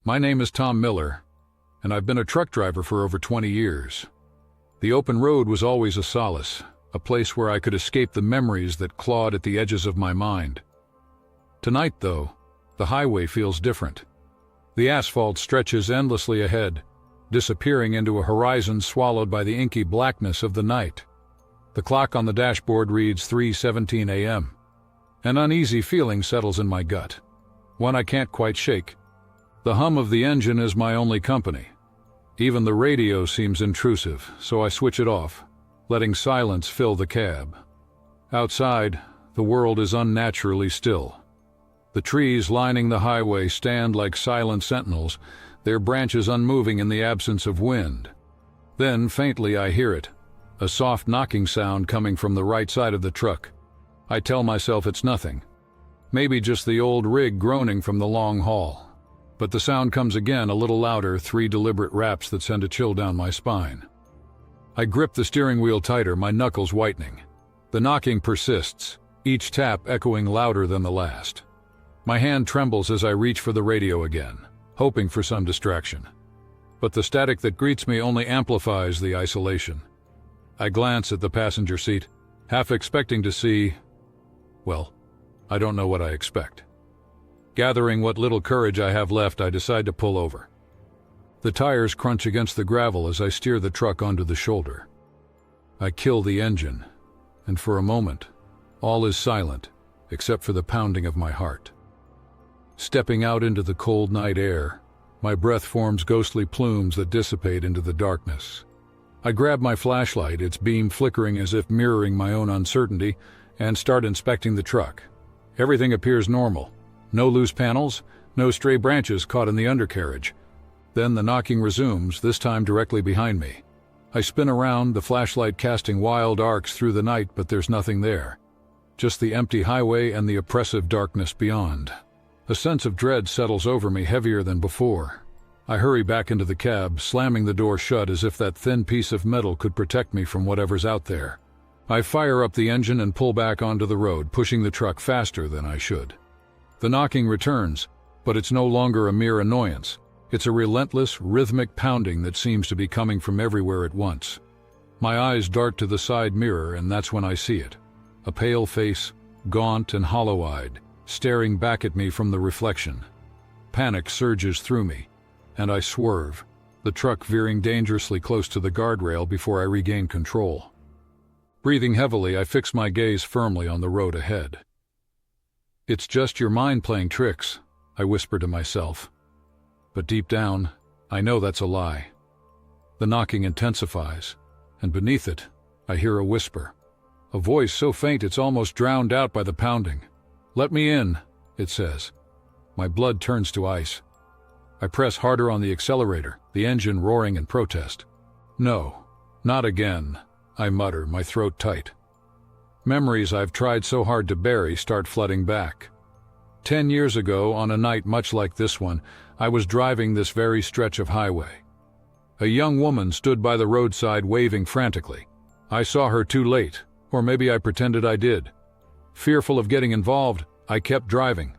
My name is Tom Miller, and I've been a truck driver for over 20 years. The open road was always a solace, a place where I could escape the memories that clawed at the edges of my mind. Tonight, though, the highway feels different. The asphalt stretches endlessly ahead, disappearing into a horizon swallowed by the inky blackness of the night. The clock on the dashboard reads 3:17 a.m. An uneasy feeling settles in my gut, one I can't quite shake. The hum of the engine is my only company. Even the radio seems intrusive, so I switch it off, letting silence fill the cab. Outside, the world is unnaturally still. The trees lining the highway stand like silent sentinels, their branches unmoving in the absence of wind. Then, faintly, I hear it, a soft knocking sound coming from the right side of the truck. I tell myself it's nothing. Maybe just the old rig groaning from the long haul. But the sound comes again, a little louder, 3 deliberate raps that send a chill down my spine. I grip the steering wheel tighter, my knuckles whitening. The knocking persists, each tap echoing louder than the last. My hand trembles as I reach for the radio again, hoping for some distraction. But the static that greets me only amplifies the isolation. I glance at the passenger seat, half expecting to see, well, I don't know what I expect. Gathering what little courage I have left, I decide to pull over. The tires crunch against the gravel as I steer the truck onto the shoulder. I kill the engine, and for a moment, all is silent except for the pounding of my heart. Stepping out into the cold night air, my breath forms ghostly plumes that dissipate into the darkness. I grab my flashlight, its beam flickering as if mirroring my own uncertainty, and start inspecting the truck. Everything appears normal. No loose panels, no stray branches caught in the undercarriage. Then the knocking resumes, this time directly behind me. I spin around, the flashlight casting wild arcs through the night, but there's nothing there. Just the empty highway and the oppressive darkness beyond. A sense of dread settles over me, heavier than before. I hurry back into the cab, slamming the door shut as if that thin piece of metal could protect me from whatever's out there. I fire up the engine and pull back onto the road, pushing the truck faster than I should. The knocking returns, but it's no longer a mere annoyance. It's a relentless, rhythmic pounding that seems to be coming from everywhere at once. My eyes dart to the side mirror, and that's when I see it. A pale face, gaunt and hollow-eyed, staring back at me from the reflection. Panic surges through me, and I swerve, the truck veering dangerously close to the guardrail before I regain control. Breathing heavily, I fix my gaze firmly on the road ahead. "It's just your mind playing tricks," I whisper to myself. But deep down, I know that's a lie. The knocking intensifies, and beneath it, I hear a whisper. A voice so faint it's almost drowned out by the pounding. "Let me in," it says. My blood turns to ice. I press harder on the accelerator, the engine roaring in protest. "No, not again," I mutter, my throat tight. Memories I've tried so hard to bury start flooding back. 10 years ago, on a night much like this one, I was driving this very stretch of highway. A young woman stood by the roadside waving frantically. I saw her too late, or maybe I pretended I did. Fearful of getting involved, I kept driving.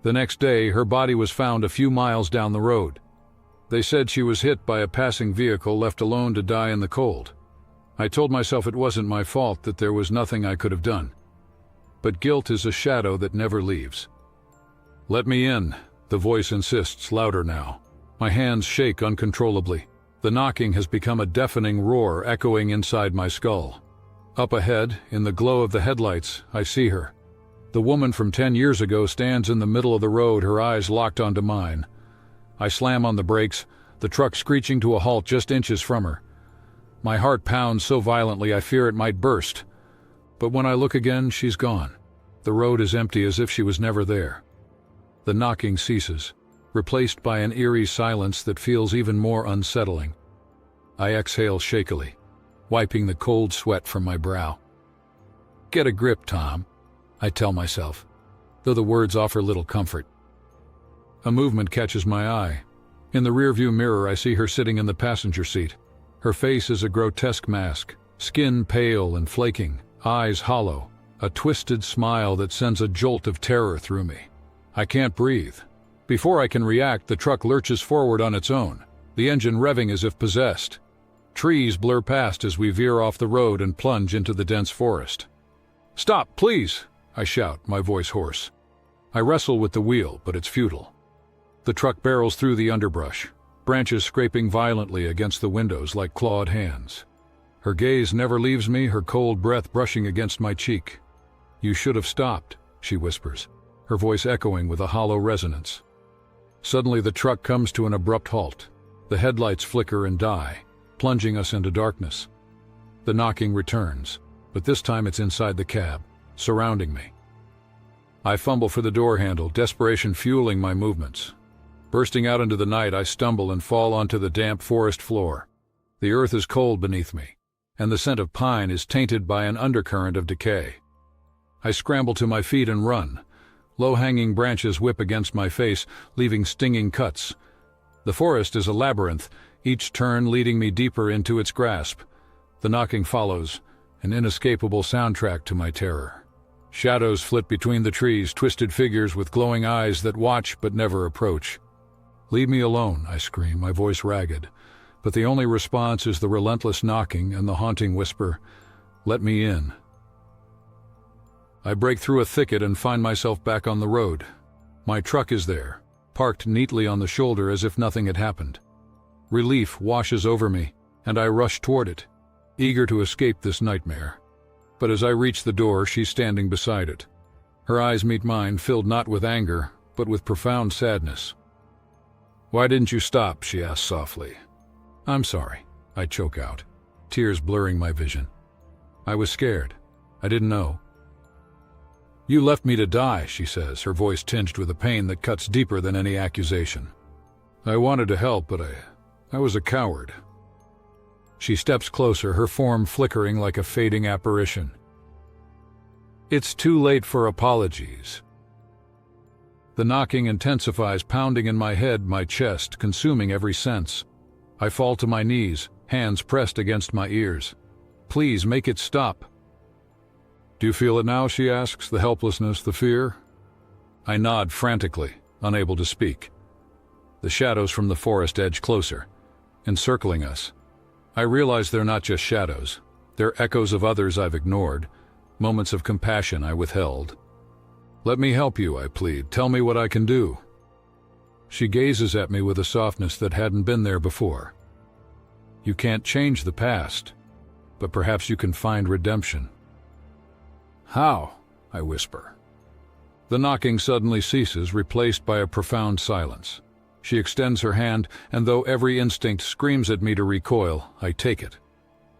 The next day, her body was found a few miles down the road. They said she was hit by a passing vehicle, left alone to die in the cold. I told myself it wasn't my fault, that there was nothing I could have done. But guilt is a shadow that never leaves. "Let me in," the voice insists, louder now. My hands shake uncontrollably. The knocking has become a deafening roar echoing inside my skull. Up ahead, in the glow of the headlights, I see her. The woman from 10 years ago stands in the middle of the road, her eyes locked onto mine. I slam on the brakes, the truck screeching to a halt just inches from her. My heart pounds so violently I fear it might burst. But when I look again, she's gone. The road is empty, as if she was never there. The knocking ceases, replaced by an eerie silence that feels even more unsettling. I exhale shakily, wiping the cold sweat from my brow. "Get a grip, Tom," I tell myself, though the words offer little comfort. A movement catches my eye. In the rearview mirror, I see her sitting in the passenger seat. Her face is a grotesque mask, skin pale and flaking, eyes hollow, a twisted smile that sends a jolt of terror through me. I can't breathe. Before I can react, the truck lurches forward on its own, the engine revving as if possessed. Trees blur past as we veer off the road and plunge into the dense forest. "Stop, please!" I shout, my voice hoarse. I wrestle with the wheel, but it's futile. The truck barrels through the underbrush, branches scraping violently against the windows like clawed hands. Her gaze never leaves me, her cold breath brushing against my cheek. "You should have stopped," she whispers, her voice echoing with a hollow resonance. Suddenly the truck comes to an abrupt halt. The headlights flicker and die, plunging us into darkness. The knocking returns, but this time it's inside the cab, surrounding me. I fumble for the door handle, desperation fueling my movements. Bursting out into the night, I stumble and fall onto the damp forest floor. The earth is cold beneath me, and the scent of pine is tainted by an undercurrent of decay. I scramble to my feet and run. Low-hanging branches whip against my face, leaving stinging cuts. The forest is a labyrinth, each turn leading me deeper into its grasp. The knocking follows, an inescapable soundtrack to my terror. Shadows flit between the trees, twisted figures with glowing eyes that watch but never approach. "Leave me alone," I scream, my voice ragged. But the only response is the relentless knocking and the haunting whisper, "Let me in." I break through a thicket and find myself back on the road. My truck is there, parked neatly on the shoulder as if nothing had happened. Relief washes over me, and I rush toward it, eager to escape this nightmare. But as I reach the door, she's standing beside it. Her eyes meet mine, filled not with anger, but with profound sadness. "Why didn't you stop?" she asks softly. "I'm sorry," I choke out, tears blurring my vision. "I was scared. I didn't know." "You left me to die," she says, her voice tinged with a pain that cuts deeper than any accusation. "I wanted to help, but I was a coward." She steps closer, her form flickering like a fading apparition. "It's too late for apologies." The knocking intensifies, pounding in my head, my chest, consuming every sense. I fall to my knees, hands pressed against my ears. "Please, make it stop." "Do you feel it now?" she asks, the helplessness, the fear. I nod frantically, unable to speak. The shadows from the forest edge closer, encircling us. I realize they're not just shadows. They're echoes of others I've ignored, moments of compassion I withheld. "Let me help you," I plead. "Tell me what I can do." She gazes at me with a softness that hadn't been there before. "You can't change the past, but perhaps you can find redemption." "How?" I whisper. The knocking suddenly ceases, replaced by a profound silence. She extends her hand, and though every instinct screams at me to recoil, I take it.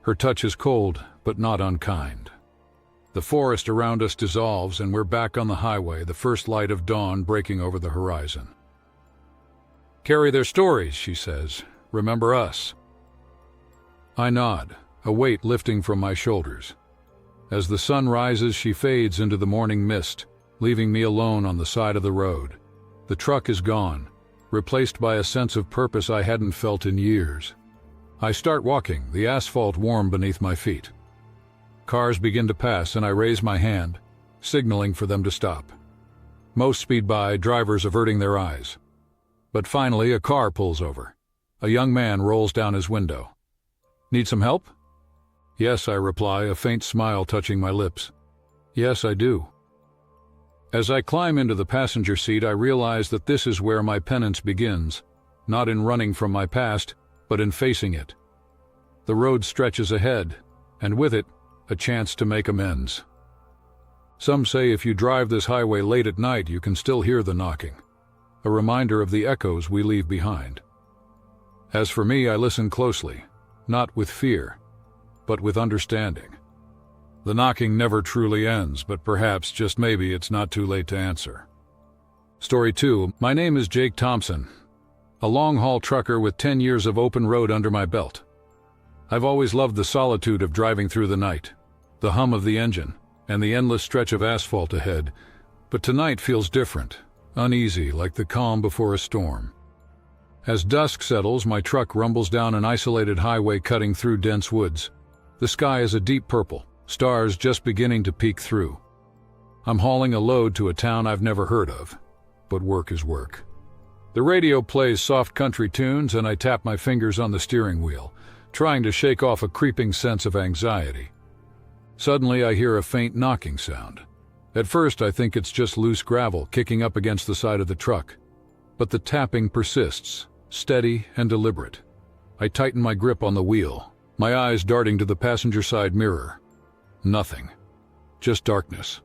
Her touch is cold, but not unkind. The forest around us dissolves, and we're back on the highway, the first light of dawn breaking over the horizon. "Carry their stories," she says. "Remember us." I nod, a weight lifting from my shoulders. As the sun rises, she fades into the morning mist, leaving me alone on the side of the road. The truck is gone, replaced by a sense of purpose I hadn't felt in years. I start walking, the asphalt warm beneath my feet. Cars begin to pass, and I raise my hand, signaling for them to stop. Most speed by, drivers averting their eyes. But finally, a car pulls over. A young man rolls down his window. "Need some help?" "Yes," I reply, a faint smile touching my lips. "Yes, I do." As I climb into the passenger seat, I realize that this is where my penance begins, not in running from my past, but in facing it. The road stretches ahead, and with it, a chance to make amends. Some say if you drive this highway late at night, you can still hear the knocking, a reminder of the echoes we leave behind. As for me, I listen closely, not with fear, but with understanding. The knocking never truly ends, but perhaps, just maybe, it's not too late to answer. Story 2. My name is Jake Thompson, a long-haul trucker with 10 years of open road under my belt. I've always loved the solitude of driving through the night, the hum of the engine, and the endless stretch of asphalt ahead, but tonight feels different, uneasy, like the calm before a storm. As dusk settles, my truck rumbles down an isolated highway cutting through dense woods. The sky is a deep purple, stars just beginning to peek through. I'm hauling a load to a town I've never heard of, but work is work. The radio plays soft country tunes and I tap my fingers on the steering wheel, trying to shake off a creeping sense of anxiety. Suddenly I hear a faint knocking sound. At first I think it's just loose gravel kicking up against the side of the truck. But the tapping persists, steady and deliberate. I tighten my grip on the wheel, my eyes darting to the passenger side mirror. Nothing. Just darkness.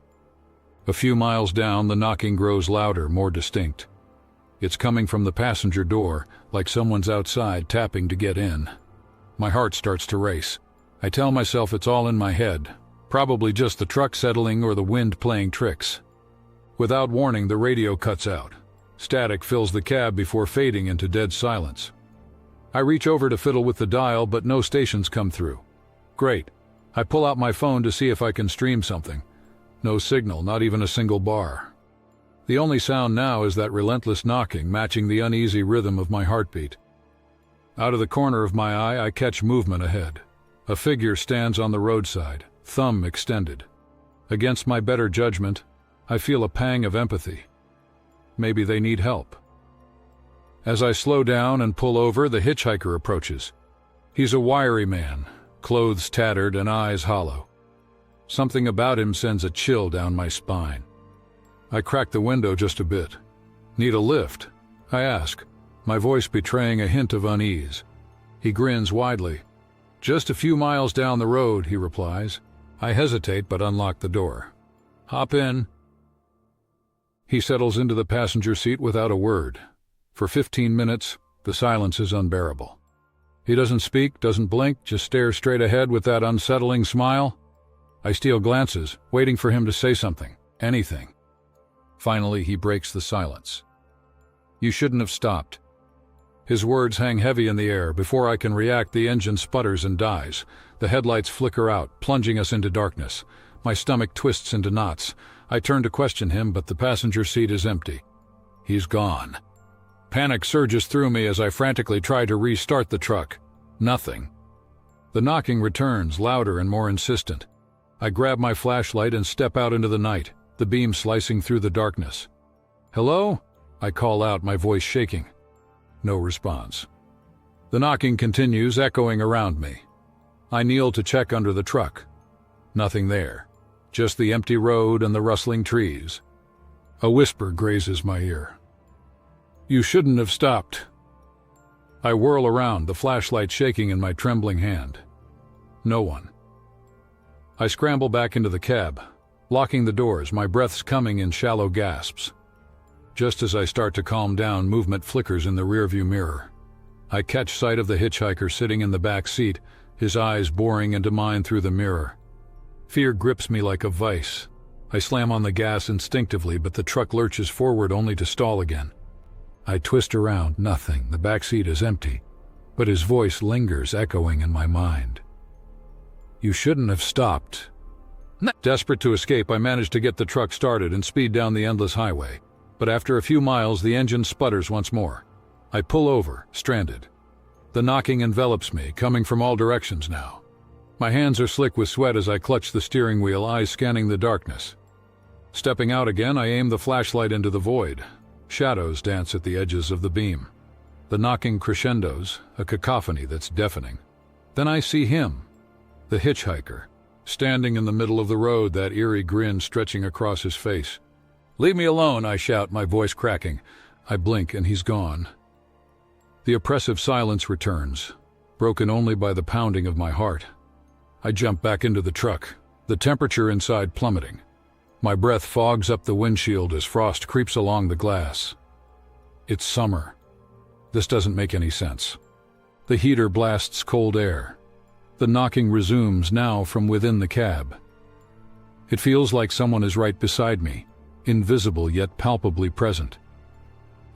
A few miles down, the knocking grows louder, more distinct. It's coming from the passenger door, like someone's outside tapping to get in. My heart starts to race. I tell myself it's all in my head, probably just the truck settling or the wind playing tricks. Without warning, the radio cuts out. Static fills the cab before fading into dead silence. I reach over to fiddle with the dial, but no stations come through. Great. I pull out my phone to see if I can stream something. No signal, not even a single bar. The only sound now is that relentless knocking, matching the uneasy rhythm of my heartbeat. Out of the corner of my eye, I catch movement ahead. A figure stands on the roadside, thumb extended. Against my better judgment, I feel a pang of empathy. Maybe they need help. As I slow down and pull over, the hitchhiker approaches. He's a wiry man, clothes tattered and eyes hollow. Something about him sends a chill down my spine. I crack the window just a bit. Need a lift? I ask, my voice betraying a hint of unease. He grins widely. Just a few miles down the road, he replies. I hesitate but unlock the door. Hop in. He settles into the passenger seat without a word. For 15 minutes, the silence is unbearable. He doesn't speak, doesn't blink, just stares straight ahead with that unsettling smile. I steal glances, waiting for him to say something, anything. Finally, he breaks the silence. You shouldn't have stopped. His words hang heavy in the air. Before I can react, the engine sputters and dies. The headlights flicker out, plunging us into darkness. My stomach twists into knots. I turn to question him, but the passenger seat is empty. He's gone. Panic surges through me as I frantically try to restart the truck. Nothing. The knocking returns, louder and more insistent. I grab my flashlight and step out into the night, the beam slicing through the darkness. Hello? I call out, my voice shaking. No response. The knocking continues, echoing around me. I kneel to check under the truck. Nothing there. Just the empty road and the rustling trees. A whisper grazes my ear. You shouldn't have stopped. I whirl around, the flashlight shaking in my trembling hand. No one. I scramble back into the cab, locking the doors, my breaths coming in shallow gasps. Just as I start to calm down, movement flickers in the rearview mirror. I catch sight of the hitchhiker sitting in the back seat, his eyes boring into mine through the mirror. Fear grips me like a vice. I slam on the gas instinctively, but the truck lurches forward only to stall again. I twist around, nothing, the back seat is empty, but his voice lingers, echoing in my mind. You shouldn't have stopped. Desperate to escape, I manage to get the truck started and speed down the endless highway, but after a few miles, the engine sputters once more. I pull over, stranded. The knocking envelops me, coming from all directions now. My hands are slick with sweat as I clutch the steering wheel, eyes scanning the darkness. Stepping out again, I aim the flashlight into the void. Shadows dance at the edges of the beam. The knocking crescendos, a cacophony that's deafening. Then I see him, the hitchhiker, standing in the middle of the road, that eerie grin stretching across his face. Leave me alone, I shout, my voice cracking. I blink and he's gone. The oppressive silence returns, broken only by the pounding of my heart. I jump back into the truck, the temperature inside plummeting. My breath fogs up the windshield as frost creeps along the glass. It's summer. This doesn't make any sense. The heater blasts cold air. The knocking resumes, now from within the cab. It feels like someone is right beside me, invisible yet palpably present.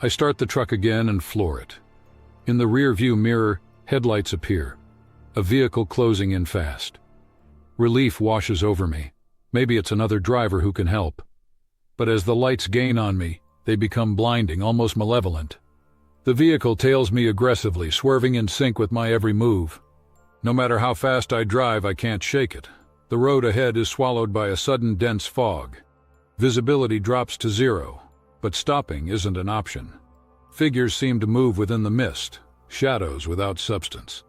I start the truck again and floor it. In the rear-view mirror, headlights appear, a vehicle closing in fast. Relief washes over me. Maybe it's another driver who can help. But as the lights gain on me, they become blinding, almost malevolent. The vehicle tails me aggressively, swerving in sync with my every move. No matter how fast I drive, I can't shake it. The road ahead is swallowed by a sudden dense fog. Visibility drops to zero, but stopping isn't an option. Figures seem to move within the mist, shadows without substance.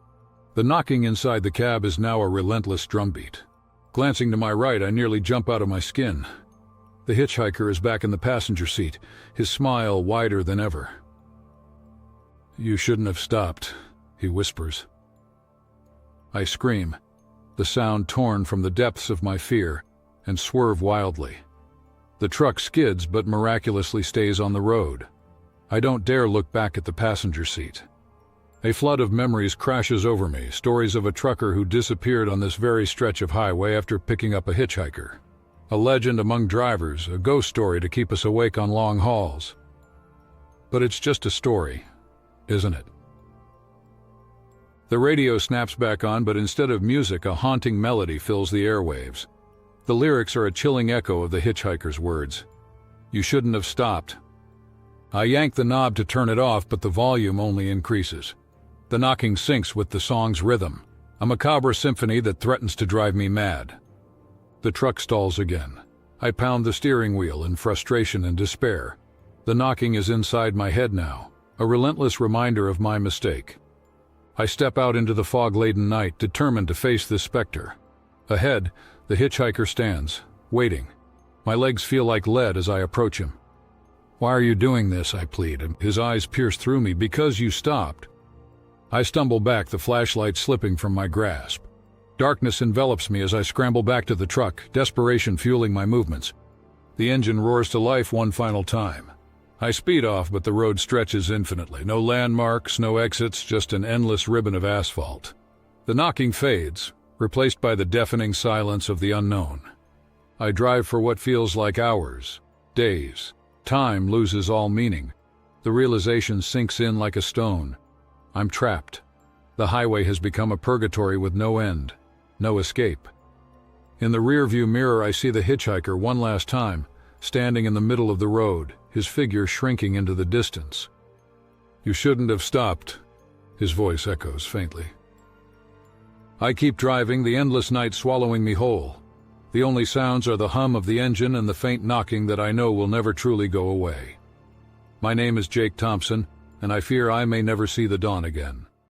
The knocking inside the cab is now a relentless drumbeat. Glancing to my right, I nearly jump out of my skin. The hitchhiker is back in the passenger seat, his smile wider than ever. "You shouldn't have stopped," he whispers. I scream, the sound torn from the depths of my fear, and swerve wildly. The truck skids but miraculously stays on the road. I don't dare look back at the passenger seat. A flood of memories crashes over me, stories of a trucker who disappeared on this very stretch of highway after picking up a hitchhiker. A legend among drivers, a ghost story to keep us awake on long hauls. But it's just a story, isn't it? The radio snaps back on, but instead of music, a haunting melody fills the airwaves. The lyrics are a chilling echo of the hitchhiker's words. "You shouldn't have stopped." I yank the knob to turn it off, but the volume only increases. The knocking syncs with the song's rhythm, a macabre symphony that threatens to drive me mad. The truck stalls again. I pound the steering wheel in frustration and despair. The knocking is inside my head now, a relentless reminder of my mistake. I step out into the fog-laden night, determined to face this specter. Ahead, the hitchhiker stands, waiting. My legs feel like lead as I approach him. "Why are you doing this?" I plead, and his eyes pierce through me. "Because you stopped." I stumble back, the flashlight slipping from my grasp. Darkness envelops me as I scramble back to the truck, desperation fueling my movements. The engine roars to life one final time. I speed off, but the road stretches infinitely. No landmarks, no exits, just an endless ribbon of asphalt. The knocking fades, replaced by the deafening silence of the unknown. I drive for what feels like hours, days. Time loses all meaning. The realization sinks in like a stone. I'm trapped. The highway has become a purgatory with no end, no escape. In the rearview mirror, I see the hitchhiker one last time, standing in the middle of the road, his figure shrinking into the distance. "You shouldn't have stopped," his voice echoes faintly. I keep driving, the endless night swallowing me whole. The only sounds are the hum of the engine and the faint knocking that I know will never truly go away. My name is Jake Thompson, and I fear I may never see the dawn again.